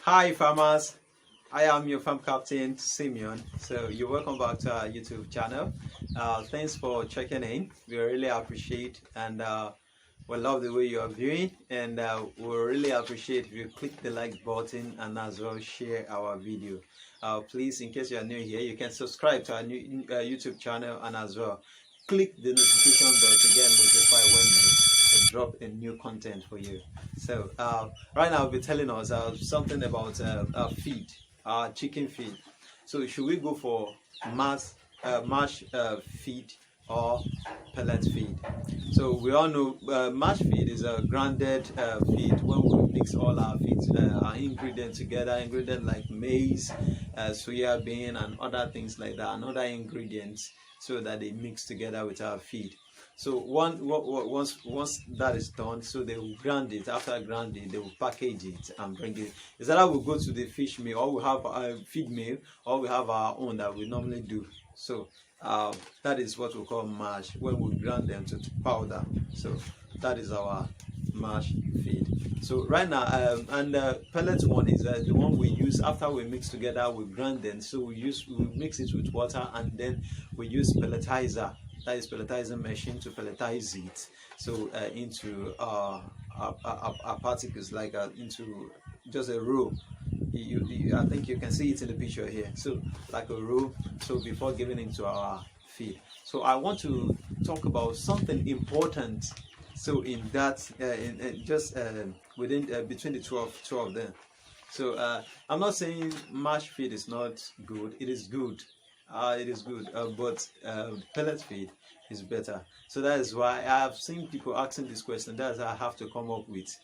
Hi farmers, I am your farm captain Simeon. So you're welcome back to our YouTube channel. Thanks for checking in. We really appreciate and we love the way you are viewing, and we really appreciate if you click the like button and as well share our video. Please, in case you are new here, you can subscribe to our new YouTube channel and as well click the notification bell to get notified when we drop a new content for you. So right now I'll be telling us something about feed, chicken feed. So should we go for mash feed or pellet feed? So we all know mash feed is a grounded feed when we mix all our feeds, our ingredients together, ingredients like maize, soya bean and other things like that, and other ingredients, so that they mix together with our feed. So once that is done, so they will grind it. After grinding, they will package it and bring it. Is that we'll go to the fish mill, or we have a feed mill, or we have our own that we normally do. So that is what we call mash, when we grind them to powder. So that is our mash feed. So right now, and the pellet one is the one we use after we mix together. We grind them, so we mix it with water, and then we use pelletizer. That is pelletizing machine to pelletize it. So into our particles, like into just a row. I think you can see it in the picture here. So like a row. So before giving into our feed. So I want to talk about something important. So in that, within between the two of them. So I'm not saying mash feed is not good. It is good. It is good, but pellet feed is better. So that is why I have seen people asking this question. That's why I have to come up with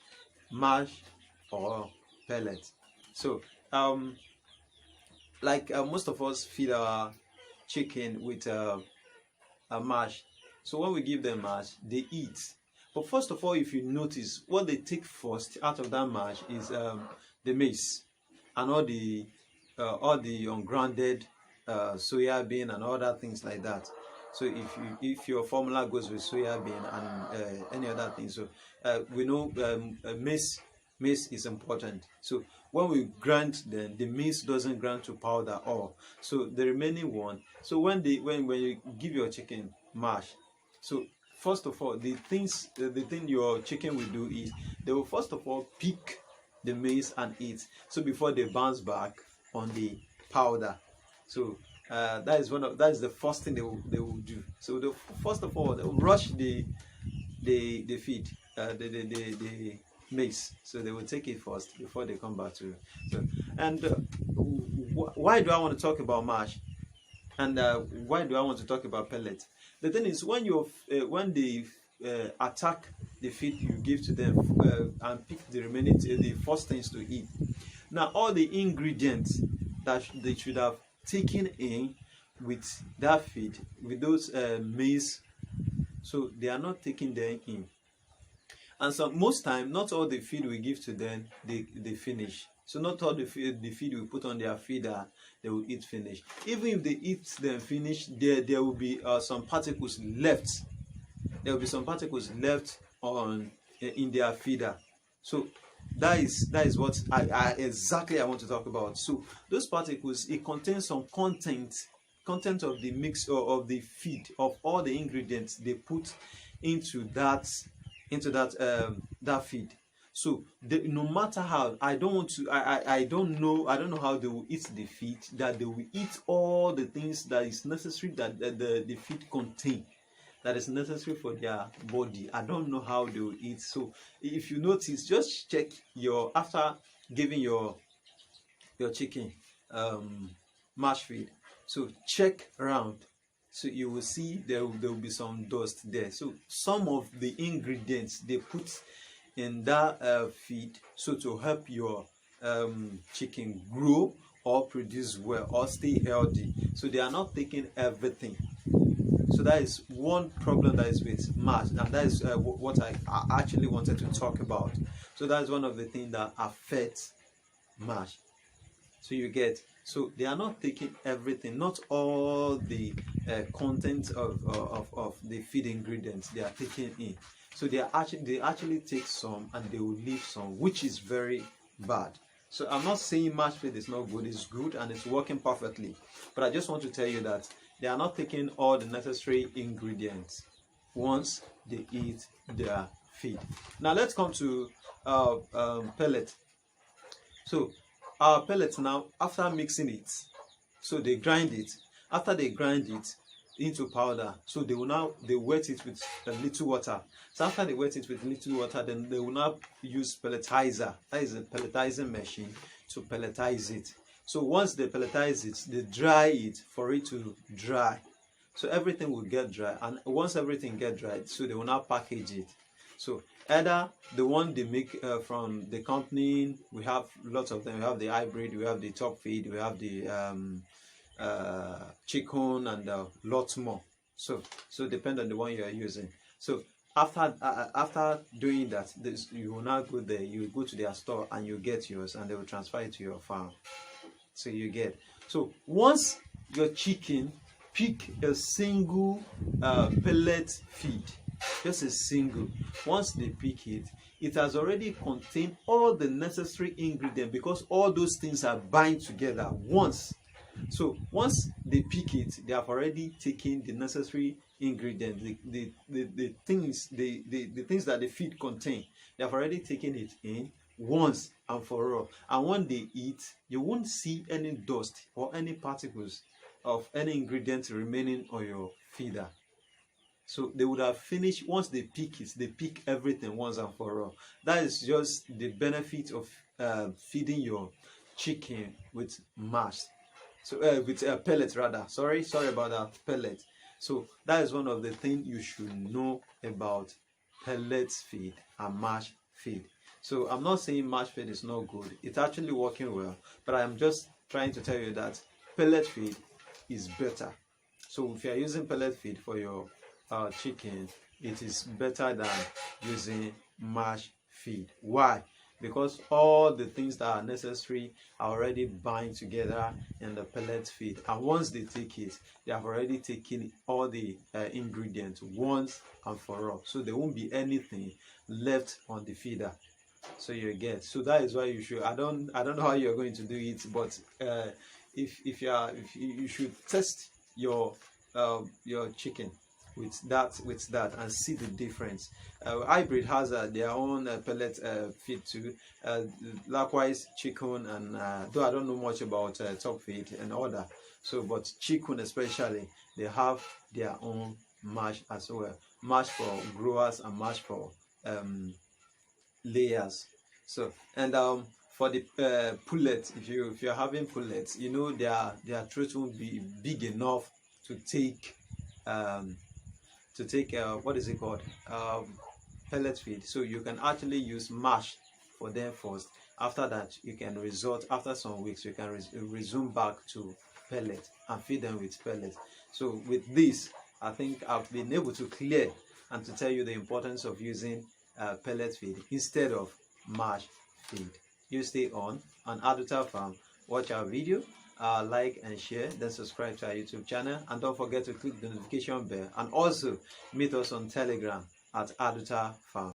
mash or pellet. So most of us feed our chicken with a mash. So when we give them mash, they eat. But first of all, if you notice, what they take first out of that mash is the maize and all the ungrounded soya bean and other things like that. So if your formula goes with soya bean and any other thing, so we know maize is important. So when we grind, then the maize doesn't grind to powder or so the remaining one. So when you give your chicken mash, so first of all, the thing your chicken will do is they will first of all pick the maize and eat. So before they bounce back on the powder. So that is the first thing they will do. So first of all, they will rush the feed, the maize. So they will take it first before they come back to it. So and why do I want to talk about mash? And why do I want to talk about pellet? The thing is, when they attack the feed you give to them and pick the remaining the first things to eat. Now all the ingredients that they should have taken in with that feed, with those maize, so they are not taking them in. And so most time, not all the feed we give to them they finish. So not all the feed we put on their feeder they will eat finish. Even if they eat them finish, there will be some particles left. There will be some particles left on in their feeder. So that is what I exactly want to talk about. So those particles, it contains some content of the mix or of the feed, of all the ingredients they put into that feed. So no matter how, I don't know how they will eat the feed, that they will eat all the things that is necessary that the feed contain, that is necessary for their body. I don't know how they will eat. So if you notice, just check after giving your chicken mash feed. So check around. So you will see there will be some dust there. So some of the ingredients they put in that feed, so to help your chicken grow or produce well or stay healthy. So they are not taking everything. So that is one problem that is with mash, and that is what I actually wanted to talk about. So that is one of the things that affects mash. So you get, so they are not taking everything, not all the content of the feed ingredients they are taking in. So they actually take some and they will leave some, which is very bad. So I'm not saying mash feed is not good. It's good and it's working perfectly. But I just want to tell you that they are not taking all the necessary ingredients once they eat their feed. Now let's come to pellet. So our pellets now, after mixing it, so they grind it. After they grind it into powder, so they wet it with a little water. So after they wet it with little water, then they will now use pelletizer. That is a pelletizing machine to pelletize it. So once they pelletize it, they dry it for it to dry. So everything will get dry, and once everything get dried, so they will now package it. So either the one they make from the company, we have lots of them. We have the hybrid, we have the top feed, we have the chicken, and lots more. So depend on the one you are using. So after doing that, you will now go there. You will go to their store and you get yours, and they will transfer it to your farm. So you get. So once your chicken pick a single pellet feed, just a single. Once they pick it, it has already contained all the necessary ingredients, because all those things are bind together once. So once they pick it, they have already taken the necessary ingredients, the things that the feed contain. They have already taken it in once and for all. And when they eat, you won't see any dust or any particles of any ingredients remaining on your feeder. So they would have finished. Once they pick it, they pick everything once and for all. That is just the benefit of feeding your chicken with mash. So with pellet rather. Sorry about that, pellet. So that is one of the things you should know about pellet feed and mash feed. So I'm not saying mash feed is not good. It's actually working well, but I'm just trying to tell you that pellet feed is better. So if you are using pellet feed for your chicken, it is better than using mash feed. Why? Because all the things that are necessary are already bind together in the pellet feed, and once they take it, they have already taken all the ingredients once and for all. So there won't be anything left on the feeder. So you get. So that is why you should. I don't know how you're going to do it, but if you should test your chicken with that and see the difference. Hybrid has their own pellet feed too. Likewise, chicken, and though I don't know much about top feed and other. So, but chicken especially, they have their own mash as well. Mash for growers and mash for layers. So, and for the pullet, if you're having pullets, you know their throat won't be big enough to take what is it called, pellet feed. So you can actually use mash for them first. After that, you can resort, after some weeks, you can resume back to pellet and feed them with pellet. So with this, I think I've been able to clear and to tell you the importance of using pellet feed instead of mash feed. You stay on Aduta Farm, watch our video, like and share, then subscribe to our YouTube channel, and don't forget to click the notification bell, and also meet us on Telegram at Aduta Farm.